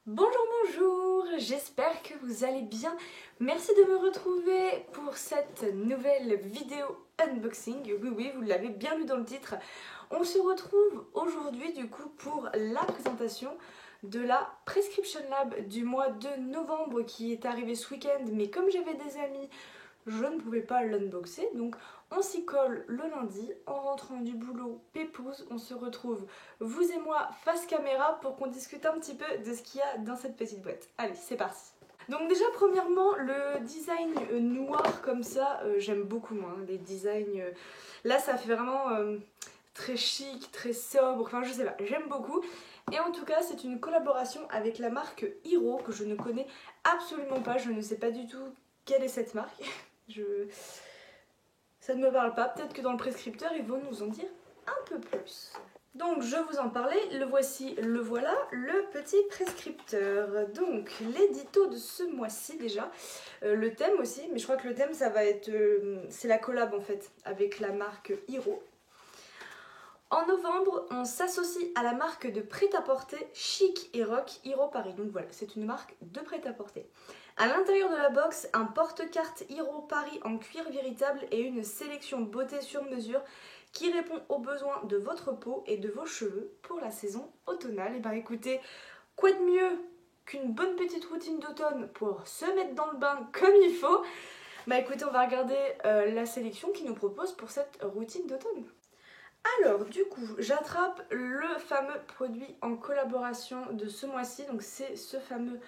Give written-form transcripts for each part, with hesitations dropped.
Bonjour, bonjour, j'espère que vous allez bien. Merci de me retrouver pour cette nouvelle vidéo unboxing. Oui, vous l'avez bien lu dans le titre. On se retrouve aujourd'hui du coup pour la présentation de la Prescription Lab du mois de novembre qui est arrivée ce week-end. Mais comme j'avais des amis, je ne pouvais pas l'unboxer, donc on s'y colle le lundi, en rentrant du boulot pépouze, on se retrouve, vous et moi, face caméra, pour qu'on discute un petit peu de ce qu'il y a dans cette petite boîte. Allez, c'est parti. Donc déjà, premièrement, le design noir comme ça, j'aime beaucoup moi, les designs, là ça fait vraiment très chic, très sobre, enfin je sais pas, j'aime beaucoup. Et en tout cas, c'est une collaboration avec la marque Hiro, que je ne connais absolument pas, je ne sais pas du tout quelle est cette marque. Ça ne me parle pas, peut-être que dans le prescripteur ils vont nous en dire un peu plus. Donc je vous en parlais, le voici, le voilà, le petit prescripteur. Donc l'édito de ce mois-ci déjà, le thème aussi, mais je crois que le thème ça va être, c'est la collab en fait avec la marque Hiro. En novembre, on s'associe à la marque de prêt-à-porter chic et rock Hiro Paris. Donc voilà, c'est une marque de prêt-à-porter. À l'intérieur de la box, un porte-carte Hiro Paris en cuir véritable et une sélection beauté sur mesure qui répond aux besoins de votre peau et de vos cheveux pour la saison automnale. Et bah écoutez, quoi de mieux qu'une bonne petite routine d'automne pour se mettre dans le bain comme il faut? Bah écoutez, on va regarder la sélection qu'ils nous propose pour cette routine d'automne. Alors du coup, j'attrape le fameux produit en collaboration de ce mois-ci, donc c'est ce fameux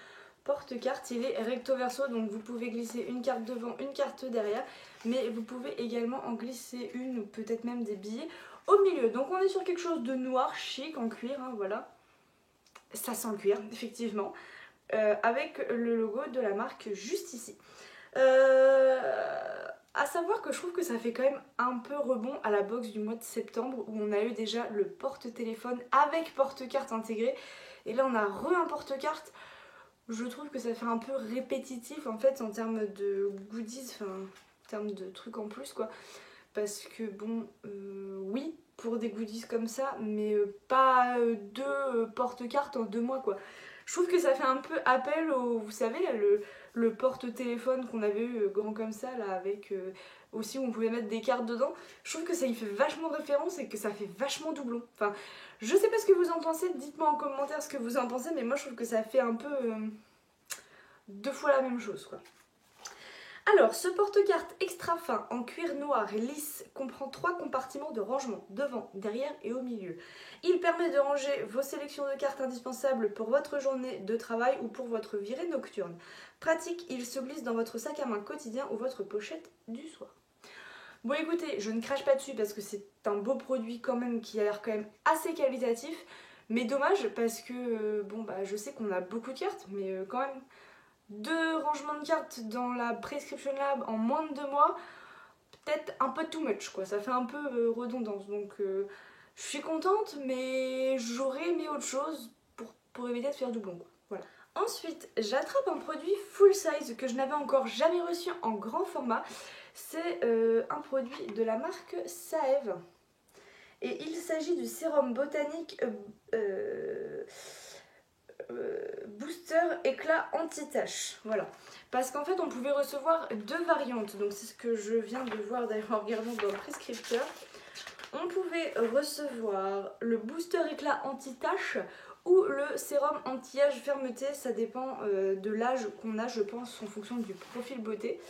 porte-carte, il est recto verso, donc vous pouvez glisser une carte devant, une carte derrière, mais vous pouvez également en glisser une ou peut-être même des billets au milieu. Donc on est sur quelque chose de noir, chic, en cuir, hein, voilà. Ça sent le cuir, effectivement, avec le logo de la marque juste ici. À savoir que je trouve que ça fait quand même un peu rebond à la box du mois de septembre où on a eu déjà le porte-téléphone avec porte-carte intégré. Et là on a un porte-carte. Je trouve que ça fait un peu répétitif en fait en termes de goodies, enfin en termes de trucs en plus quoi. Parce que bon, oui, pour des goodies comme ça, mais pas deux porte-cartes en 2 mois quoi. Je trouve que ça fait un peu appel au, vous savez là, le porte-téléphone qu'on avait eu grand comme ça là avec aussi où on pouvait mettre des cartes dedans. Je trouve que ça y fait vachement référence et que ça fait vachement doublon. Enfin, je sais pas ce que vous en pensez, dites-moi en commentaire ce que vous en pensez, mais moi je trouve que ça fait un peu 2 fois la même chose quoi. Alors, ce porte-carte extra fin en cuir noir et lisse comprend 3 compartiments de rangement, devant, derrière et au milieu. Il permet de ranger vos sélections de cartes indispensables pour votre journée de travail ou pour votre virée nocturne. Pratique, il se glisse dans votre sac à main quotidien ou votre pochette du soir. Bon écoutez, je ne crache pas dessus parce que c'est un beau produit quand même qui a l'air quand même assez qualitatif, mais dommage parce que bon bah je sais qu'on a beaucoup de cartes, mais quand même 2 rangements de cartes dans la Prescription Lab en moins de 2 mois, peut-être un peu too much quoi, ça fait un peu redondance. Donc je suis contente, mais j'aurais aimé autre chose pour éviter de faire doublon quoi. Voilà. Ensuite, j'attrape un produit full size que je n'avais encore jamais reçu en grand format. C'est un produit de la marque Saève. Et il s'agit du sérum botanique booster éclat anti-tache, voilà. Parce qu'en fait on pouvait recevoir 2 variantes, donc c'est ce que je viens de voir d'ailleurs en regardant dans le prescripteur. On pouvait recevoir le booster éclat anti-tache ou le sérum anti-âge fermeté, ça dépend de l'âge qu'on a je pense en fonction du profil beauté.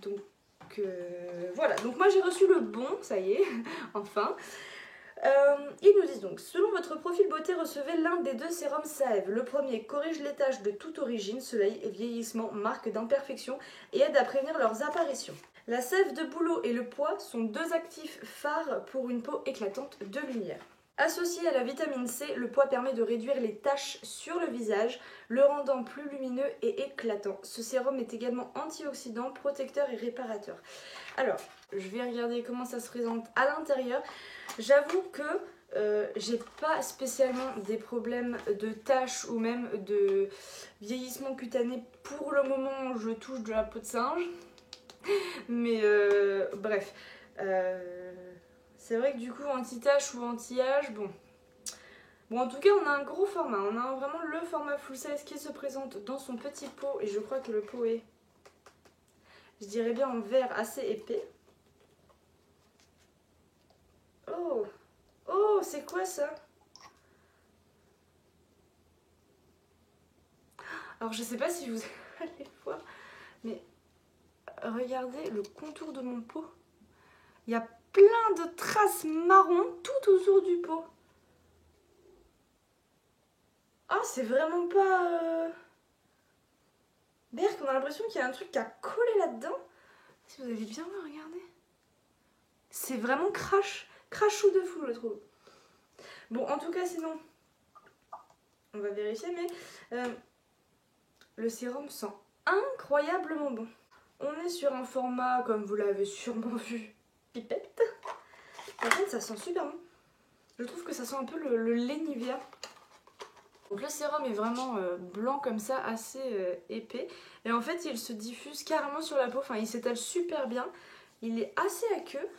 Donc voilà, donc moi j'ai reçu le bon, ça y est, enfin. Ils nous disent donc, selon votre profil beauté, recevez l'un des 2 sérums Saève. Le premier corrige les taches de toute origine, soleil et vieillissement, marque d'imperfection et aide à prévenir leurs apparitions. La sève de bouleau et le pois sont 2 actifs phares pour une peau éclatante de lumière. Associé à la vitamine C, le pois permet de réduire les taches sur le visage, le rendant plus lumineux et éclatant. Ce sérum est également antioxydant, protecteur et réparateur. Alors, je vais regarder comment ça se présente à l'intérieur. J'avoue que j'ai pas spécialement des problèmes de taches ou même de vieillissement cutané pour le moment où je touche de la peau de singe. Mais bref, c'est vrai que du coup anti-tache ou anti-âge, bon, Bon, en tout cas, on a un gros format. On a vraiment le format full size qui se présente dans son petit pot. Et je crois que le pot est, je dirais bien, en verre assez épais. Oh, oh, c'est quoi ça? Alors, je sais pas si vous allez voir, mais regardez le contour de mon pot. Il y a plein de traces marron tout autour du pot. Ah, c'est vraiment pas... Berk, on a l'impression qu'il y a un truc qui a collé là-dedans. Si vous avez bien vu, regardez. C'est vraiment crachou de fou, je trouve. Bon, en tout cas, sinon, on va vérifier, mais le sérum sent incroyablement bon. On est sur un format, comme vous l'avez sûrement vu, pipette. En fait, ça sent super bon. Je trouve que ça sent un peu le lait Nivea. Donc le sérum est vraiment blanc comme ça, assez épais. Et en fait, il se diffuse carrément sur la peau. Enfin, il s'étale super bien. Il est assez aqueux.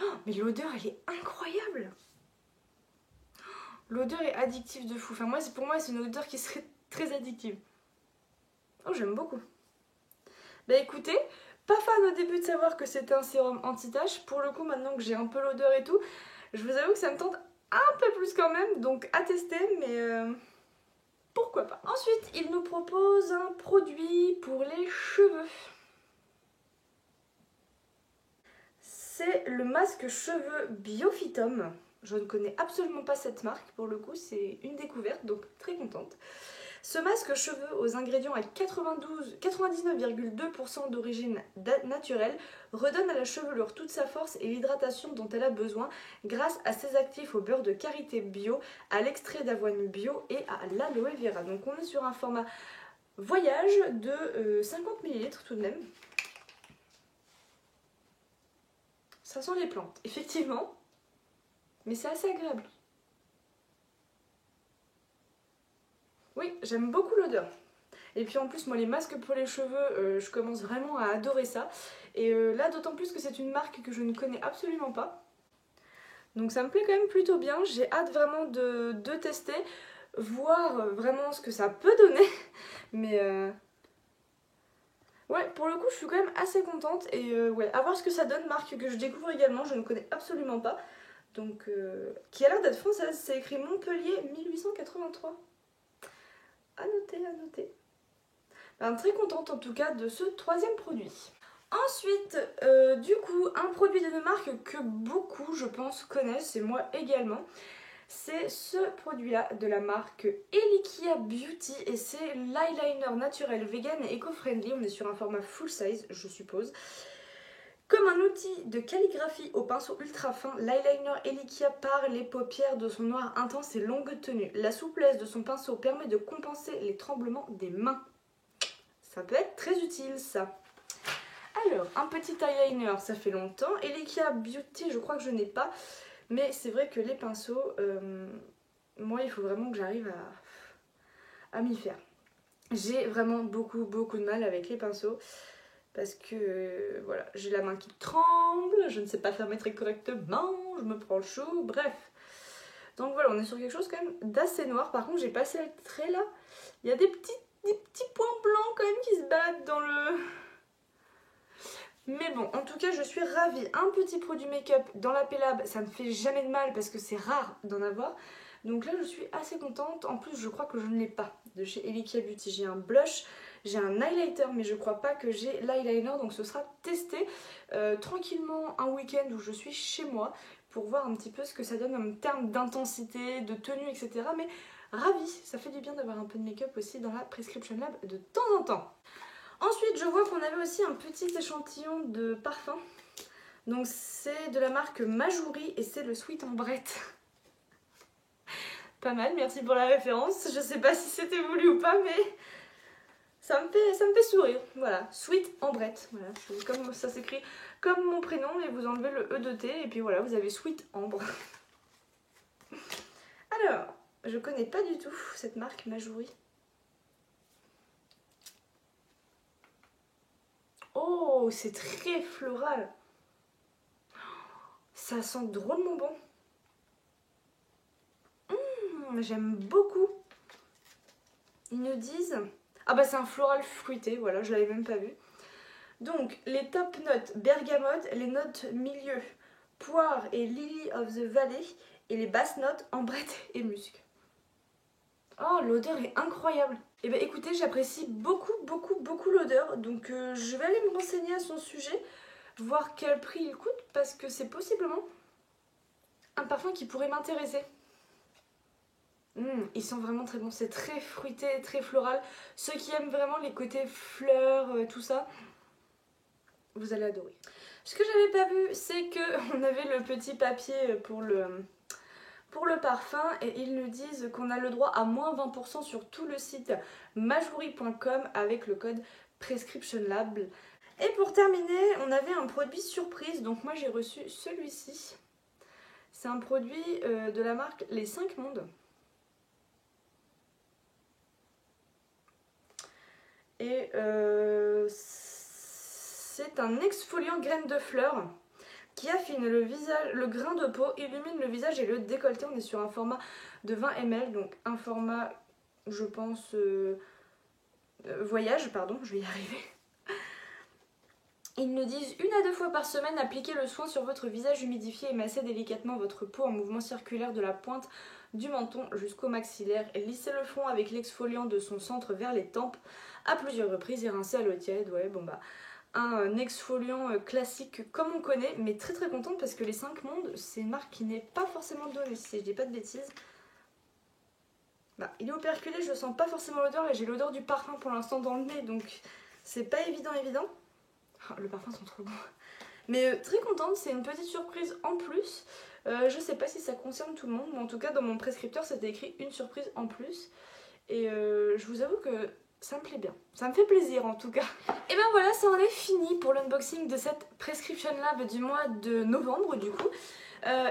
Oh, mais l'odeur, elle est incroyable. L'odeur est addictive de fou. Enfin, pour moi, c'est une odeur qui serait très addictive. Oh, j'aime beaucoup. Bah écoutez, pas fan au début de savoir que c'était un sérum anti-tache. Pour le coup, maintenant que j'ai un peu l'odeur et tout, je vous avoue que ça me tente un peu plus quand même. Donc à tester, mais pourquoi pas. Ensuite, il nous propose un produit pour les cheveux. C'est le masque cheveux Biophytum. Je ne connais absolument pas cette marque, pour le coup, c'est une découverte, donc très contente. Ce masque cheveux aux ingrédients à 99,2% d'origine naturelle redonne à la chevelure toute sa force et l'hydratation dont elle a besoin grâce à ses actifs au beurre de karité bio, à l'extrait d'avoine bio et à l'aloe vera. Donc on est sur un format voyage de 50 ml tout de même. Ça sent les plantes, effectivement, mais c'est assez agréable. Oui, j'aime beaucoup l'odeur. Et puis en plus, moi les masques pour les cheveux, je commence vraiment à adorer ça. Et là, d'autant plus que c'est une marque que je ne connais absolument pas. Donc ça me plaît quand même plutôt bien. J'ai hâte vraiment de tester, voir vraiment ce que ça peut donner. Mais ouais, pour le coup, je suis quand même assez contente. Et ouais, à voir ce que ça donne, marque que je découvre également, je ne connais absolument pas. Donc, qui a l'air d'être française. C'est écrit Montpellier 1883. À noter, à noter. Ben, très contente en tout cas de ce troisième produit. Ensuite, du coup, un produit d'une marque que beaucoup, je pense, connaissent, et moi également. C'est ce produit-là de la marque Elikia Beauty et c'est l'eyeliner naturel, vegan et éco-friendly. On est sur un format full size, je suppose. Comme un outil de calligraphie au pinceau ultra fin, l'eyeliner Elikia pare les paupières de son noir intense et longue tenue. La souplesse de son pinceau permet de compenser les tremblements des mains. Ça peut être très utile ça. Alors, un petit eyeliner, ça fait longtemps. Elikia Beauty, je crois que je n'ai pas. Mais c'est vrai que les pinceaux, moi il faut vraiment que j'arrive à m'y faire. J'ai vraiment beaucoup de mal avec les pinceaux. Parce que voilà, j'ai la main qui tremble, je ne sais pas faire mes traits correctement, je me prends le chaud, bref. Donc voilà, on est sur quelque chose quand même d'assez noir. Par contre, j'ai passé le trait là. Il y a des petits points blancs quand même qui se baladent dans le... Mais bon, en tout cas, je suis ravie. Un petit produit make-up dans la Pélab, ça ne fait jamais de mal parce que c'est rare d'en avoir. Donc là, je suis assez contente. En plus, je crois que je ne l'ai pas de chez Elikia Beauty. J'ai un blush, j'ai un highlighter, mais je crois pas que j'ai l'eyeliner. Donc ce sera testé tranquillement un week-end où je suis chez moi pour voir un petit peu ce que ça donne en termes d'intensité, de tenue, etc. Mais ravie, ça fait du bien d'avoir un peu de make-up aussi dans la Prescription Lab de temps en temps. Ensuite, je vois qu'on avait aussi un petit échantillon de parfum. Donc c'est de la marque Majouri et c'est le Sweet Ambrette. Pas mal, merci pour la référence. Je sais pas si c'était voulu ou pas, mais ça me fait sourire. Voilà, Sweet Ambrette. Voilà, comme ça s'écrit comme mon prénom et vous enlevez le E de T et puis voilà, vous avez Sweet Ambre. Alors, je connais pas du tout cette marque Majouri. Oh, c'est très floral. Ça sent drôlement bon. mais j'aime beaucoup. Ils nous disent... Ah bah c'est un floral fruité, voilà, je l'avais même pas vu. Donc les top notes bergamote, les notes milieu poire et lily of the valley et les basses notes ambrette et musc. Oh, l'odeur est incroyable. Et bah écoutez, j'apprécie beaucoup l'odeur, donc je vais aller me renseigner à son sujet, voir quel prix il coûte, parce que c'est possiblement un parfum qui pourrait m'intéresser. Il sent vraiment très bon, c'est très fruité, très floral. Ceux qui aiment vraiment les côtés fleurs, tout ça, vous allez adorer. Ce que j'avais pas vu, c'est qu'on avait le petit papier pour le parfum et ils nous disent qu'on a le droit à moins 20% sur tout le site majouri.com avec le code PrescriptionLab. Et pour terminer, on avait un produit surprise, donc moi j'ai reçu celui-ci. C'est un produit de la marque Les 5 Mondes. Et c'est un exfoliant graine de fleurs qui affine le visage, le grain de peau, illumine le visage et le décolleté. On est sur un format de 20 ml, donc un format, je pense, voyage, pardon, je vais y arriver. Ils nous disent 1 à 2 fois par semaine, appliquez le soin sur votre visage humidifié et massez délicatement votre peau en mouvement circulaire de la pointe du menton jusqu'au maxillaire et lissez le front avec l'exfoliant de son centre vers les tempes à plusieurs reprises et rincez à l'eau tiède. Ouais, bon bah, un exfoliant classique comme on connaît, mais très contente parce que les 5 Mondes, c'est une marque qui n'est pas forcément donnée, si je dis pas de bêtises. Bah, il est operculé, je sens pas forcément l'odeur, et j'ai l'odeur du parfum pour l'instant dans le nez, donc c'est pas évident. Oh, le parfum sent trop bon. Mais très contente, c'est une petite surprise en plus. Je sais pas si ça concerne tout le monde, mais en tout cas dans mon prescripteur c'était écrit une surprise en plus. Et je vous avoue que ça me plaît bien, ça me fait plaisir en tout cas. Et ben voilà, ça en est fini pour l'unboxing de cette Prescription Lab du mois de novembre du coup.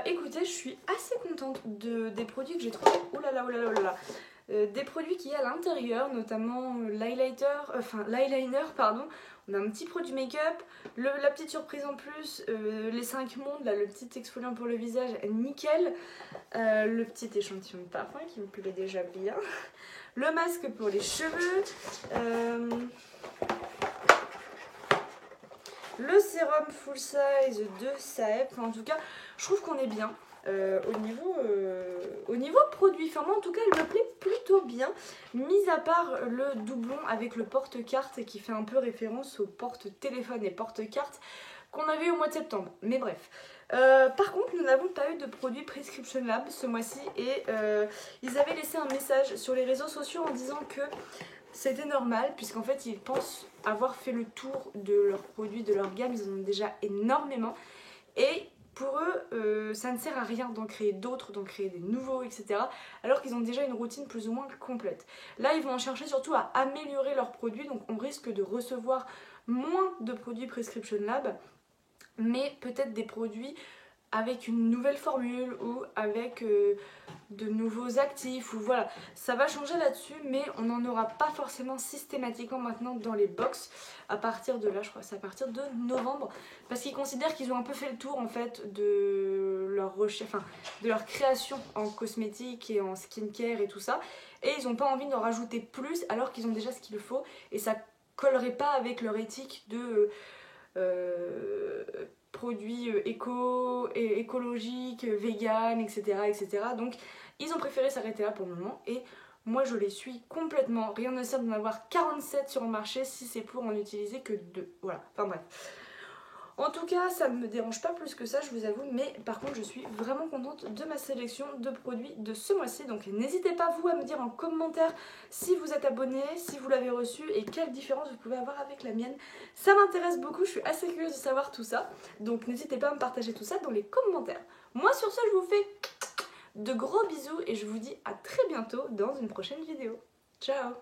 Écoutez, je suis assez contente des produits que j'ai trouvés. Oh là là, oh là là, oh là là. Des produits qu'il y a à l'intérieur, notamment l'eyeliner, pardon. On a un petit produit make-up, la petite surprise en plus, les 5 Mondes, là, le petit exfoliant pour le visage, nickel. Le petit échantillon de parfum qui me plaît déjà bien. Le masque pour les cheveux. Le sérum full size de Saep. Enfin, en tout cas, je trouve qu'on est bien. Au niveau produit, enfin moi en tout cas elle me plaît plutôt bien, mis à part le doublon avec le porte-carte qui fait un peu référence au porte-téléphone et porte-carte qu'on avait au mois de septembre, mais bref. Par contre nous n'avons pas eu de produit Prescription Lab ce mois-ci et ils avaient laissé un message sur les réseaux sociaux en disant que c'était normal puisqu'en fait ils pensent avoir fait le tour de leurs produits, de leur gamme, ils en ont déjà énormément et pour eux, ça ne sert à rien d'en créer d'autres, d'en créer des nouveaux, etc. Alors qu'ils ont déjà une routine plus ou moins complète. Là, ils vont en chercher surtout à améliorer leurs produits, donc on risque de recevoir moins de produits Prescription Lab, mais peut-être des produits avec une nouvelle formule ou avec de nouveaux actifs, ou voilà, ça va changer là-dessus, mais on n'en aura pas forcément systématiquement maintenant dans les box à partir de là, je crois que c'est à partir de novembre, parce qu'ils considèrent qu'ils ont un peu fait le tour en fait de leur recherche, enfin de leur création en cosmétique et en skincare et tout ça, et ils n'ont pas envie d'en rajouter plus alors qu'ils ont déjà ce qu'il faut, et ça collerait pas avec leur éthique de produits écologiques, vegan, etc. Donc ils ont préféré s'arrêter là pour le moment et moi je les suis complètement. Rien ne sert d'en avoir 47 sur le marché si c'est pour en utiliser que 2. Voilà, enfin bref. En tout cas, ça ne me dérange pas plus que ça, je vous avoue, mais par contre, je suis vraiment contente de ma sélection de produits de ce mois-ci. Donc n'hésitez pas, vous, à me dire en commentaire si vous êtes abonné, si vous l'avez reçu et quelle différence vous pouvez avoir avec la mienne. Ça m'intéresse beaucoup, je suis assez curieuse de savoir tout ça. Donc n'hésitez pas à me partager tout ça dans les commentaires. Moi, sur ce, je vous fais de gros bisous et je vous dis à très bientôt dans une prochaine vidéo. Ciao!